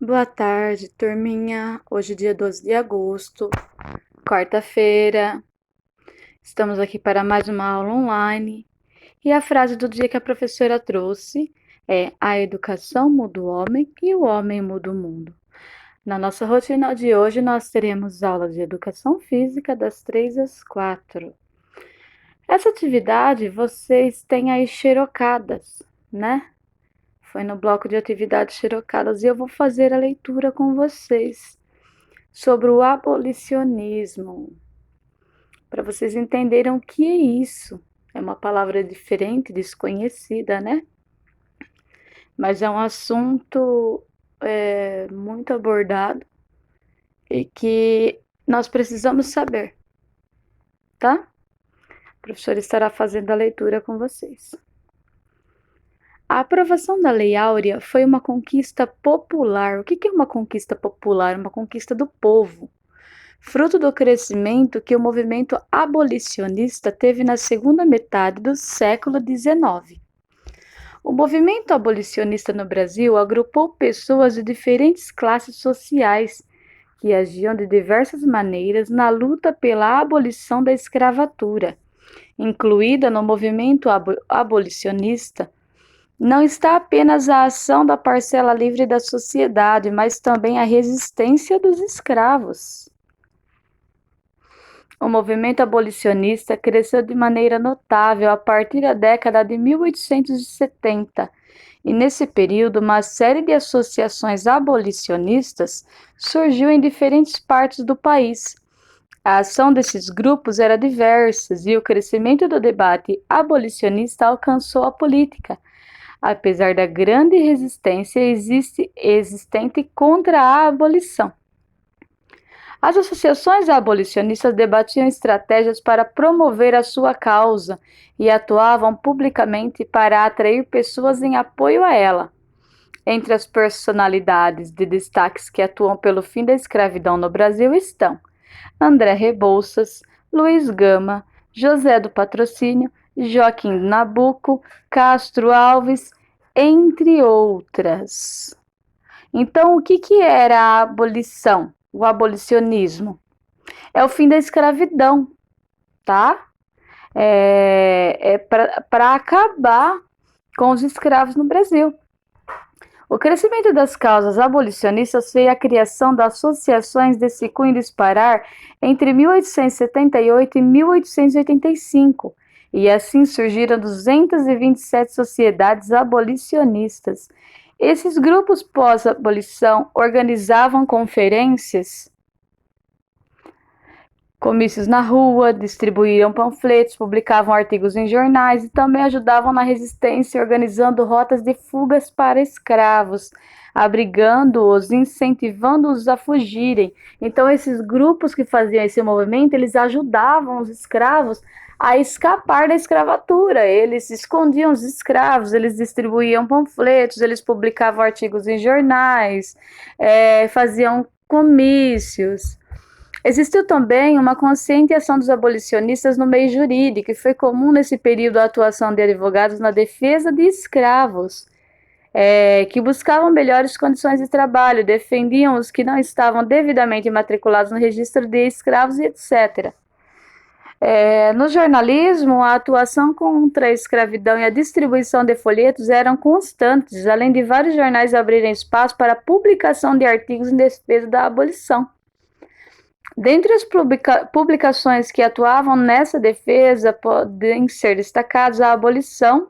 Boa tarde, turminha. Hoje, dia 12 de agosto, quarta-feira. Estamos aqui para mais uma aula online. E a frase do dia que a professora trouxe é: a educação muda o homem e o homem muda o mundo. Na nossa rotina de hoje, nós teremos aula de educação física das 3 às 4. Essa atividade vocês têm aí xerocadas, né? Foi no bloco de atividades xerocadas e eu vou fazer a leitura com vocês sobre o abolicionismo, para vocês entenderem o que é isso. É uma palavra diferente, desconhecida, né? Mas é um assunto muito abordado e que nós precisamos saber, tá? A professora estará fazendo a leitura com vocês. A aprovação da Lei Áurea foi uma conquista popular. O que é uma conquista popular? Uma conquista do povo, fruto do crescimento que o movimento abolicionista teve na segunda metade do século XIX. O movimento abolicionista no Brasil agrupou pessoas de diferentes classes sociais que agiam de diversas maneiras na luta pela abolição da escravatura. Incluída no movimento abolicionista, não está apenas a ação da parcela livre da sociedade, mas também a resistência dos escravos. O movimento abolicionista cresceu de maneira notável a partir da década de 1870, e nesse período uma série de associações abolicionistas surgiu em diferentes partes do país. A ação desses grupos era diversa e o crescimento do debate abolicionista alcançou a política, apesar da grande resistência existente contra a abolição. As associações abolicionistas debatiam estratégias para promover a sua causa e atuavam publicamente para atrair pessoas em apoio a ela. Entre as personalidades de destaques que atuam pelo fim da escravidão no Brasil estão André Rebouças, Luiz Gama, José do Patrocínio, Joaquim Nabuco, Castro Alves, entre outras. Então, o que era a abolição? O abolicionismo é o fim da escravidão, tá? Para acabar com os escravos no Brasil. O crescimento das causas abolicionistas fez a criação das associações desse cunho disparar entre 1878 e 1885, e assim surgiram 227 sociedades abolicionistas. Esses grupos pós-abolição organizavam conferências, comícios na rua, distribuíam panfletos, publicavam artigos em jornais e também ajudavam na resistência, organizando rotas de fugas para escravos, abrigando-os, incentivando-os a fugirem. Então, esses grupos que faziam esse movimento, eles ajudavam os escravos a escapar da escravatura. Eles escondiam os escravos, eles distribuíam panfletos, eles publicavam artigos em jornais, faziam comícios. Existiu também uma conscientização dos abolicionistas no meio jurídico, e foi comum nesse período a atuação de advogados na defesa de escravos, que buscavam melhores condições de trabalho, defendiam os que não estavam devidamente matriculados no registro de escravos e etc. No jornalismo, a atuação contra a escravidão e a distribuição de folhetos eram constantes, além de vários jornais abrirem espaço para a publicação de artigos em defesa da abolição. Dentre as publicações que atuavam nessa defesa, podem ser destacados a Abolição,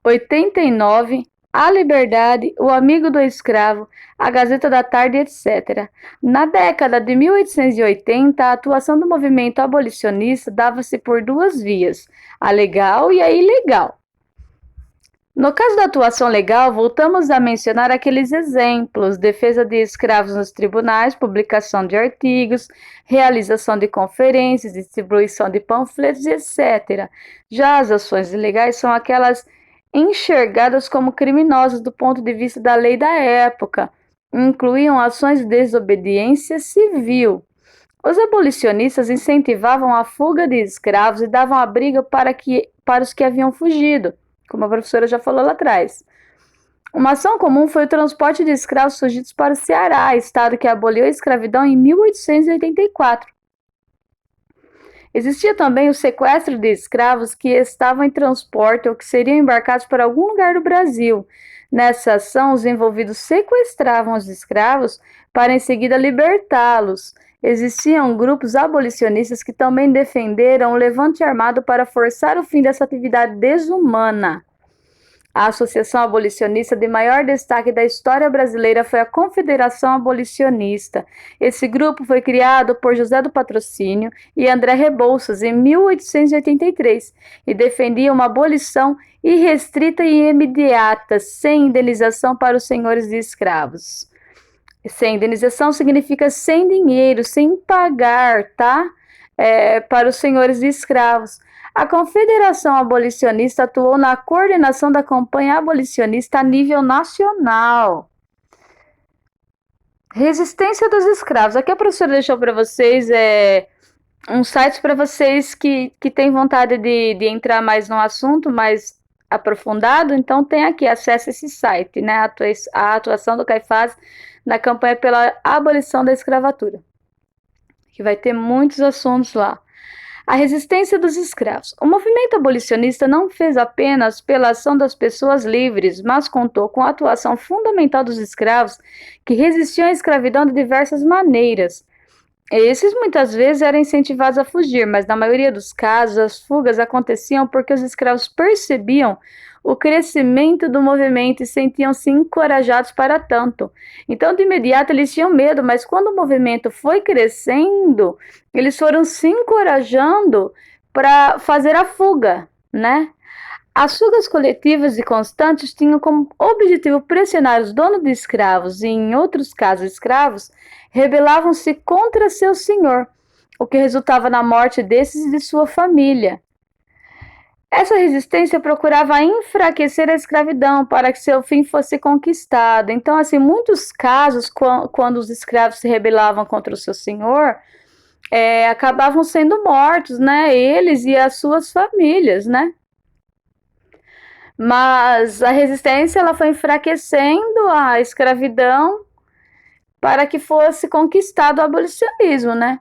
89, A Liberdade, O Amigo do Escravo, a Gazeta da Tarde, etc. Na década de 1880, a atuação do movimento abolicionista dava-se por duas vias, a legal e a ilegal. No caso da atuação legal, voltamos a mencionar aqueles exemplos: defesa de escravos nos tribunais, publicação de artigos, realização de conferências, distribuição de panfletos, etc. Já as ações ilegais são aquelas enxergadas como criminosas do ponto de vista da lei da época, incluíam ações de desobediência civil. Os abolicionistas incentivavam a fuga de escravos e davam abrigo para os que haviam fugido, como a professora já falou lá atrás. Uma ação comum foi o transporte de escravos fugidos para o Ceará, estado que aboliu a escravidão em 1884. Existia também o sequestro de escravos que estavam em transporte ou que seriam embarcados para algum lugar do Brasil. Nessa ação, os envolvidos sequestravam os escravos para em seguida libertá-los. Existiam grupos abolicionistas que também defenderam o levante armado para forçar o fim dessa atividade desumana. A associação abolicionista de maior destaque da história brasileira foi a Confederação Abolicionista. Esse grupo foi criado por José do Patrocínio e André Rebouças em 1883 e defendia uma abolição irrestrita e imediata, sem indenização para os senhores de escravos. Sem indenização significa sem dinheiro, sem pagar, tá? Para os senhores de escravos. A Confederação Abolicionista atuou na coordenação da campanha abolicionista a nível nacional. Resistência dos escravos. Aqui a professora deixou para vocês um site para vocês que têm vontade de entrar mais no assunto, mais aprofundado. Então tem aqui, acesse esse site, né? A atuação do Caifás na campanha pela abolição da escravatura, que vai ter muitos assuntos lá. A resistência dos escravos. O movimento abolicionista não fez apenas pela ação das pessoas livres, mas contou com a atuação fundamental dos escravos, que resistiam à escravidão de diversas maneiras. Esses muitas vezes eram incentivados a fugir, mas na maioria dos casos as fugas aconteciam porque os escravos percebiam o crescimento do movimento e sentiam-se encorajados para tanto. Então, de imediato, eles tinham medo, mas quando o movimento foi crescendo, eles foram se encorajando para fazer a fuga, né? As fugas coletivas e constantes tinham como objetivo pressionar os donos de escravos e, em outros casos, escravos, rebelavam-se contra seu senhor, o que resultava na morte desses e de sua família. Essa resistência procurava enfraquecer a escravidão para que seu fim fosse conquistado. Então, assim, muitos casos, quando os escravos se rebelavam contra o seu senhor, acabavam sendo mortos, né? Eles e as suas famílias, né? Mas a resistência ela foi enfraquecendo a escravidão para que fosse conquistado o abolicionismo, né?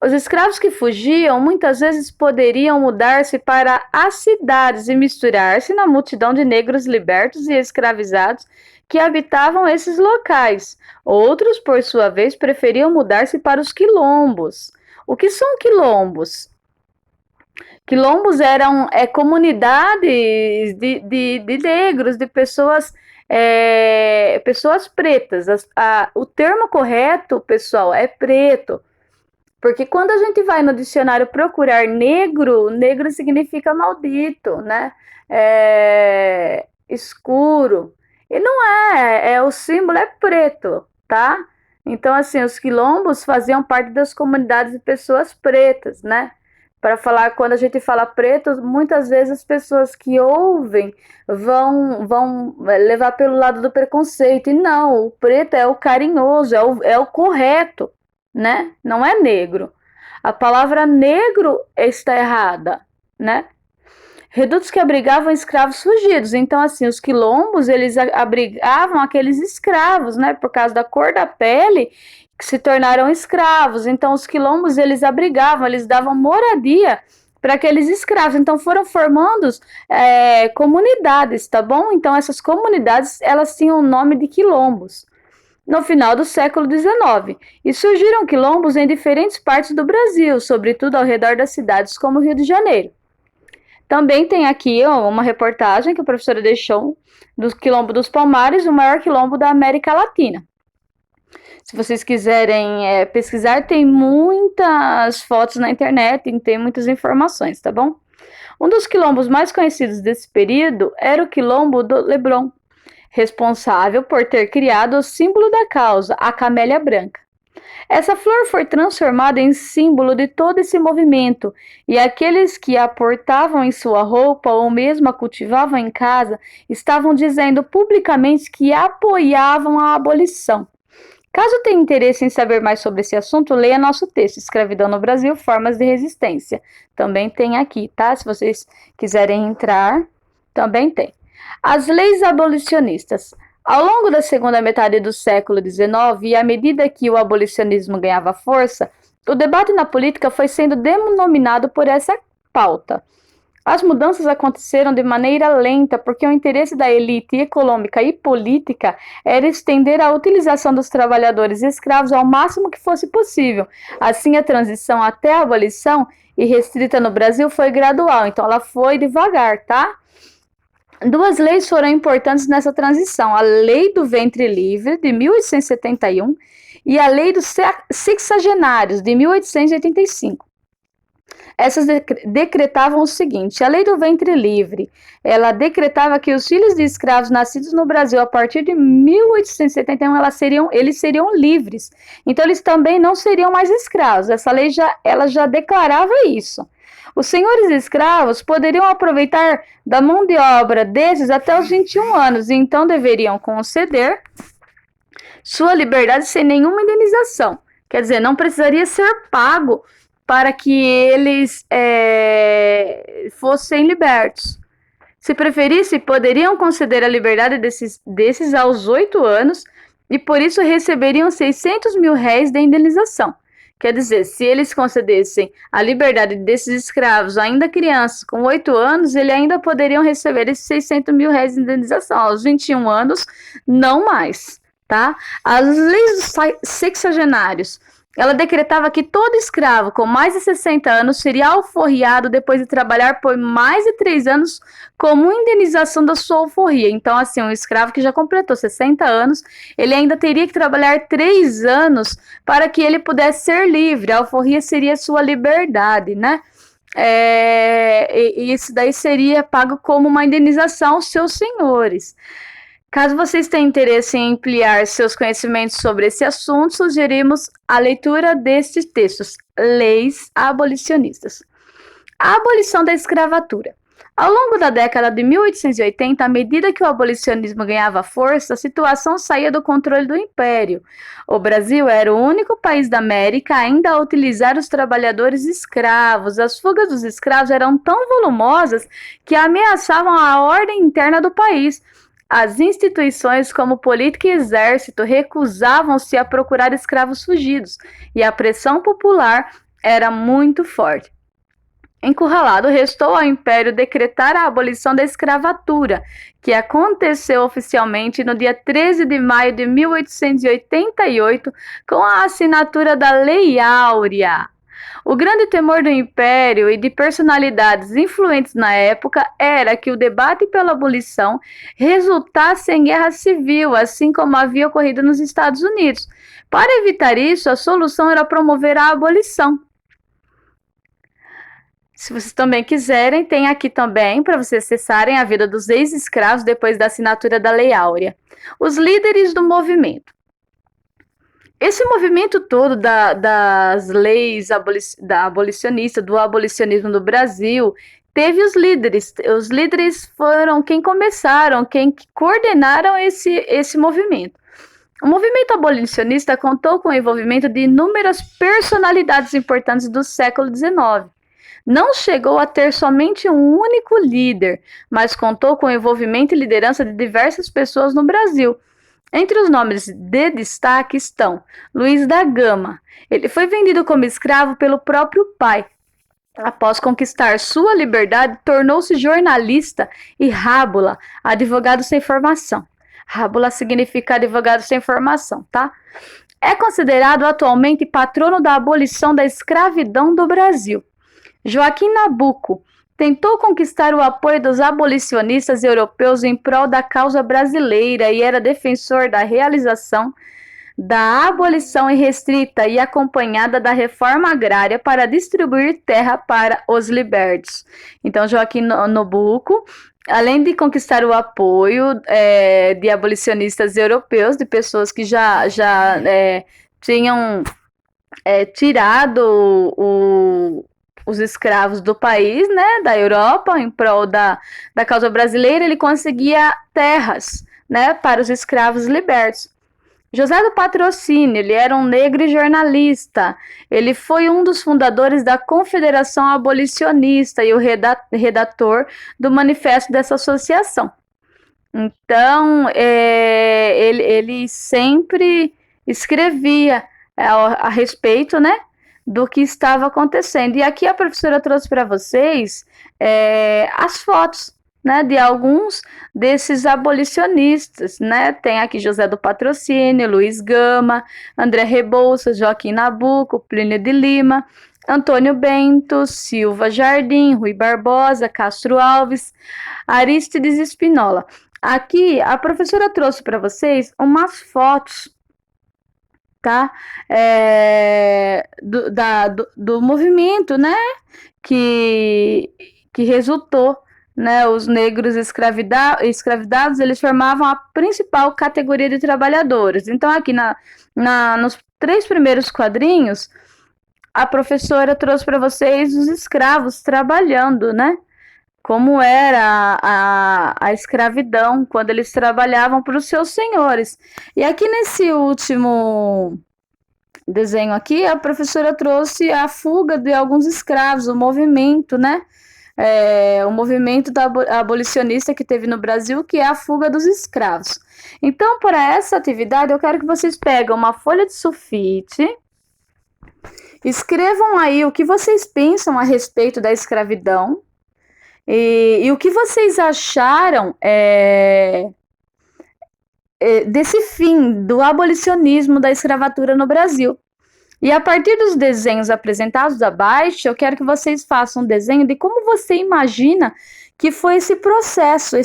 Os escravos que fugiam muitas vezes poderiam mudar-se para as cidades e misturar-se na multidão de negros libertos e escravizados que habitavam esses locais. Outros, por sua vez, preferiam mudar-se para os quilombos. O que são quilombos? Quilombos eram comunidades de negros, de pessoas pretas. O termo correto, pessoal, é preto. Porque quando a gente vai no dicionário procurar negro, negro significa maldito, né? Escuro. E não o símbolo é preto, tá? Então, assim, os quilombos faziam parte das comunidades de pessoas pretas, né? Para falar, quando a gente fala preto, muitas vezes as pessoas que ouvem vão levar pelo lado do preconceito. E não, o preto é o carinhoso, é o correto, né? Não é negro. A palavra negro está errada, né? Redutos que abrigavam escravos fugidos. Então, assim, os quilombos, eles abrigavam aqueles escravos, né? Por causa da cor da pele, que se tornaram escravos. Então, os quilombos, eles abrigavam, eles davam moradia para aqueles escravos. Então, foram formando comunidades, tá bom? Então, essas comunidades, elas tinham o nome de quilombos no final do século XIX, e surgiram quilombos em diferentes partes do Brasil, sobretudo ao redor das cidades como Rio de Janeiro. Também tem aqui uma reportagem que a professora deixou do Quilombo dos Palmares, o maior quilombo da América Latina. Se vocês quiserem pesquisar, tem muitas fotos na internet e tem muitas informações, tá bom? Um dos quilombos mais conhecidos desse período era o Quilombo do Leblon, responsável por ter criado o símbolo da causa, a camélia branca. Essa flor foi transformada em símbolo de todo esse movimento, e aqueles que a portavam em sua roupa ou mesmo a cultivavam em casa estavam dizendo publicamente que apoiavam a abolição. Caso tenha interesse em saber mais sobre esse assunto, leia nosso texto, Escravidão no Brasil, Formas de Resistência. Também tem aqui, tá? Se vocês quiserem entrar, também tem. As leis abolicionistas. Ao longo da segunda metade do século XIX, e à medida que o abolicionismo ganhava força, o debate na política foi sendo denominado por essa pauta. As mudanças aconteceram de maneira lenta porque o interesse da elite econômica e política era estender a utilização dos trabalhadores escravos ao máximo que fosse possível. Assim, a transição até a abolição, e restrita no Brasil, foi gradual, então ela foi devagar, tá? Duas leis foram importantes nessa transição: a Lei do Ventre Livre, de 1871, e a Lei dos Sexagenários, de 1885. Essas decretavam o seguinte: a Lei do Ventre Livre, ela decretava que os filhos de escravos nascidos no Brasil a partir de 1871, eles seriam livres. Então, eles também não seriam mais escravos. Essa lei ela já declarava isso. Os senhores escravos poderiam aproveitar da mão de obra desses até os 21 anos, e então deveriam conceder sua liberdade sem nenhuma indenização. Quer dizer, não precisaria ser pago para que eles fossem libertos. Se preferisse, poderiam conceder a liberdade desses aos 8 anos e por isso receberiam 600 mil réis de indenização. Quer dizer, se eles concedessem a liberdade desses escravos ainda crianças com 8 anos, eles ainda poderiam receber esses 600 mil réis de indenização. Aos 21 anos, não mais, tá? As leis dos sexagenários, ela decretava que todo escravo com mais de 60 anos seria alforriado depois de trabalhar por mais de 3 anos como indenização da sua alforria. Então, assim, um escravo que já completou 60 anos, ele ainda teria que trabalhar 3 anos para que ele pudesse ser livre. A alforria seria sua liberdade, né? E isso daí seria pago como uma indenização aos seus senhores. Caso vocês tenham interesse em ampliar seus conhecimentos sobre esse assunto, sugerimos a leitura destes textos, Leis Abolicionistas. A abolição da escravatura. Ao longo da década de 1880, à medida que o abolicionismo ganhava força, a situação saía do controle do Império. O Brasil era o único país da América ainda a utilizar os trabalhadores escravos. As fugas dos escravos eram tão volumosas que ameaçavam a ordem interna do país. As instituições como política e exército recusavam-se a procurar escravos fugidos, e a pressão popular era muito forte. Encurralado, restou ao Império decretar a abolição da escravatura, que aconteceu oficialmente no dia 13 de maio de 1888, com a assinatura da Lei Áurea. O grande temor do Império e de personalidades influentes na época era que o debate pela abolição resultasse em guerra civil, assim como havia ocorrido nos Estados Unidos. Para evitar isso, a solução era promover a abolição. Se vocês também quiserem, tem aqui também para vocês acessarem a vida dos ex-escravos depois da assinatura da Lei Áurea. Os líderes do movimento. Esse movimento todo das leis abolicionistas, do abolicionismo no Brasil, teve os líderes. Os líderes foram quem começaram, quem coordenaram esse movimento. O movimento abolicionista contou com o envolvimento de inúmeras personalidades importantes do século XIX. Não chegou a ter somente um único líder, mas contou com o envolvimento e liderança de diversas pessoas no Brasil. Entre os nomes de destaque estão Luiz da Gama. Ele foi vendido como escravo pelo próprio pai. Após conquistar sua liberdade, tornou-se jornalista, e Rábula, advogado sem formação. Rábula significa advogado sem formação, tá? É considerado atualmente patrono da abolição da escravidão do Brasil. Joaquim Nabuco tentou conquistar o apoio dos abolicionistas europeus em prol da causa brasileira e era defensor da realização da abolição irrestrita e acompanhada da reforma agrária para distribuir terra para os libertos. Então, Joaquim Nabuco, além de conquistar o apoio de abolicionistas europeus, de pessoas que já tinham tirado os escravos do país, né, da Europa, em prol da causa brasileira, ele conseguia terras, né, para os escravos libertos. José do Patrocínio, ele era um negro e jornalista. Ele foi um dos fundadores da Confederação Abolicionista e o redator do manifesto dessa associação. Então, ele sempre escrevia a respeito, né, do que estava acontecendo. E aqui a professora trouxe para vocês as fotos, né, de alguns desses abolicionistas, né? Tem aqui José do Patrocínio, Luiz Gama, André Rebouças, Joaquim Nabuco, Plínio de Lima, Antônio Bento, Silva Jardim, Rui Barbosa, Castro Alves, Arístides Espinola. Aqui a professora trouxe para vocês umas fotos, tá? Do movimento, né? Que, que resultou, né? Os negros escravidados, eles formavam a principal categoria de trabalhadores. Então, aqui nos 3 primeiros quadrinhos, a professora trouxe para vocês os escravos trabalhando, né? Como era a escravidão, quando eles trabalhavam para os seus senhores. E aqui nesse último desenho aqui, a professora trouxe a fuga de alguns escravos, o movimento, né? O movimento abolicionista que teve no Brasil, que é a fuga dos escravos. Então, para essa atividade, eu quero que vocês peguem uma folha de sulfite, escrevam aí o que vocês pensam a respeito da escravidão, e o que vocês acharam desse fim do abolicionismo da escravatura no Brasil? E a partir dos desenhos apresentados abaixo, eu quero que vocês façam um desenho de como você imagina que foi esse processo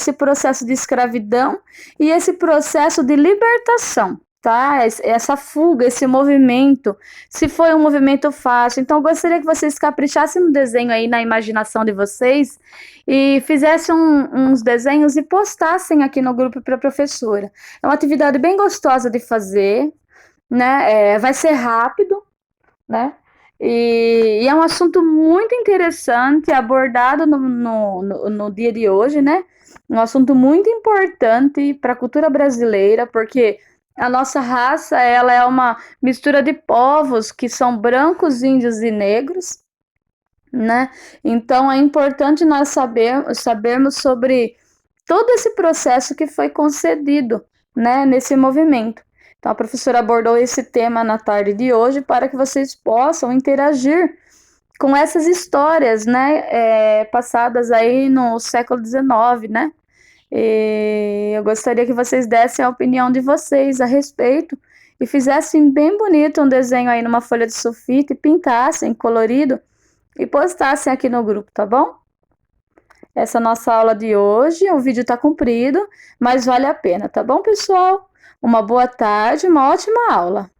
de escravidão e esse processo de libertação, tá? Essa fuga, esse movimento, se foi um movimento fácil. Então, eu gostaria que vocês caprichassem no desenho aí, na imaginação de vocês, e fizessem uns desenhos e postassem aqui no grupo para a professora. É uma atividade bem gostosa de fazer, né? Vai ser rápido, né? E é um assunto muito interessante abordado no dia de hoje, né? Um assunto muito importante para a cultura brasileira, porque a nossa raça, ela é uma mistura de povos que são brancos, índios e negros, né? Então é importante nós sabermos sobre todo esse processo que foi concedido, né, nesse movimento. Então, a professora abordou esse tema na tarde de hoje para que vocês possam interagir com essas histórias, né, passadas aí no século XIX, né? E eu gostaria que vocês dessem a opinião de vocês a respeito e fizessem bem bonito um desenho aí numa folha de sulfite, pintassem colorido e postassem aqui no grupo, tá bom? Essa nossa aula de hoje, o vídeo está comprido, mas vale a pena, tá bom, pessoal? Uma boa tarde, uma ótima aula.